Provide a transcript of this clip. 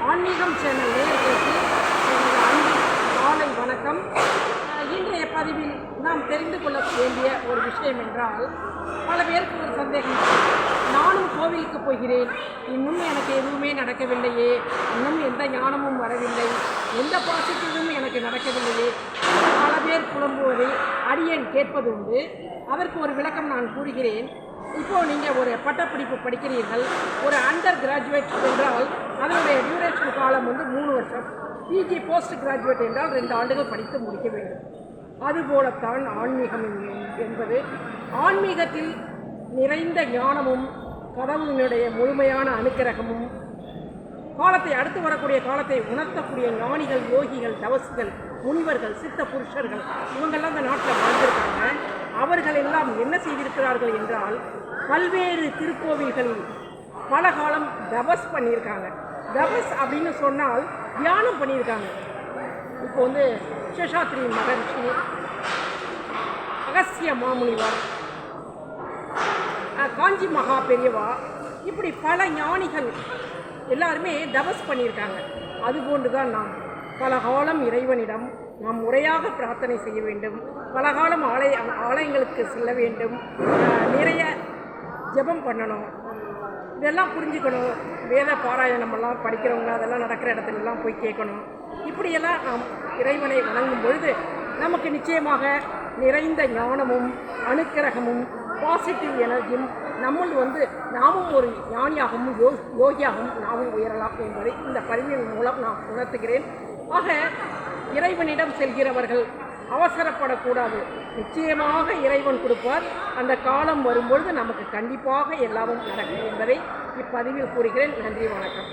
ஆன்மீகம் சேனல் நேயர்களுக்கு எனது அன்பு காலை வணக்கம். இன்றைய பதிவில் நாம் தெரிந்து கொள்ள வேண்டிய ஒரு விஷயம் என்றால், பல பேருக்கு ஒரு சந்தேகம், நானும் கோவிலுக்கு போகிறேன், இன்னும் எனக்கு எதுவுமே நடக்கவில்லையே, இன்னும் எந்த ஞானமும் வரவில்லை, எந்த பாசிட்டிவும் எனக்கு நடக்கவில்லையே, பல பேர் புலம்புவதை அடியேன் கேட்பது உண்டு. அதற்கு ஒரு விளக்கம் நான் கூறுகிறேன். இப்போது நீங்கள் ஒரு பட்டப்படிப்பு படிக்கிறீர்கள், ஒரு அண்டர் கிராஜுவேட் என்றால் அதனுடைய டியூரேஷன் காலம் 3 வருஷம், பிஜி போஸ்ட் கிராஜுவேட் என்றால் 2 ஆண்டுகள் படித்து முடிக்க வேண்டும். அதுபோலத்தான் ஆன்மீகம் என்பது. ஆன்மீகத்தில் நிறைந்த ஞானமும் கடவுளினுடைய முழுமையான அனுக்கிரகமும் காலத்தை அடுத்து வரக்கூடிய காலத்தை உணர்த்தக்கூடிய ஞானிகள், யோகிகள், தவசிகள், முனிவர்கள், சித்த புருஷர்கள் இவங்கெல்லாம் இந்த நாட்டில் வாழ்ந்திருக்காங்க. அவர்கள் எல்லாம் என்ன செய்திருக்கிறார்கள் என்றால், பல்வேறு திருக்கோவில்களில் பல காலம் தபஸ் பண்ணியிருக்காங்க. தபஸ் அப்படின்னு சொன்னால் தியானம் பண்ணியிருக்காங்க. இப்போ சேஷாத்ரி மகர்ஷி, அகஸ்திய மாமுனிவர், காஞ்சி மகா பெரியவா, இப்படி பல ஞானிகள் எல்லாருமே தபஸ் பண்ணியிருக்காங்க. அதுபோன்று தான் நாம் பல காலம் இறைவனிடம் நாம் முறையாக பிரார்த்தனை செய்ய வேண்டும். பல காலம் ஆலயங்களுக்கு செல்ல வேண்டும், நிறைய ஜெபம் பண்ணணும். இதெல்லாம் புரிஞ்சுக்கணும். வேத பாராயணமெல்லாம் படிக்கிறவங்க அதெல்லாம் நடக்கிற இடத்துலலாம் போய் கேட்கணும். இப்படியெல்லாம் நாம் இறைவனை வணங்கும் பொழுது நமக்கு நிச்சயமாக நிறைந்த ஞானமும் அனுக்கிரகமும் பாசிட்டிவ் எனர்ஜியும் நம்மள் நாமும் ஒரு ஞானியாகவும் யோகியாகவும் நாமும் உயரலாம் என்பதை இந்த பதிவின் மூலம் நான் உணர்த்துகிறேன். ஆக இறைவனிடம் செல்கிறவர்கள் அவசரப்படக்கூடாது. நிச்சயமாக இறைவன் கொடுப்பார். அந்த காலம் வரும்பொழுது நமக்கு கண்டிப்பாக எல்லாமும் நடக்கும் என்பதை இப்பதிவில் கூறுகிறேன். நன்றி, வணக்கம்.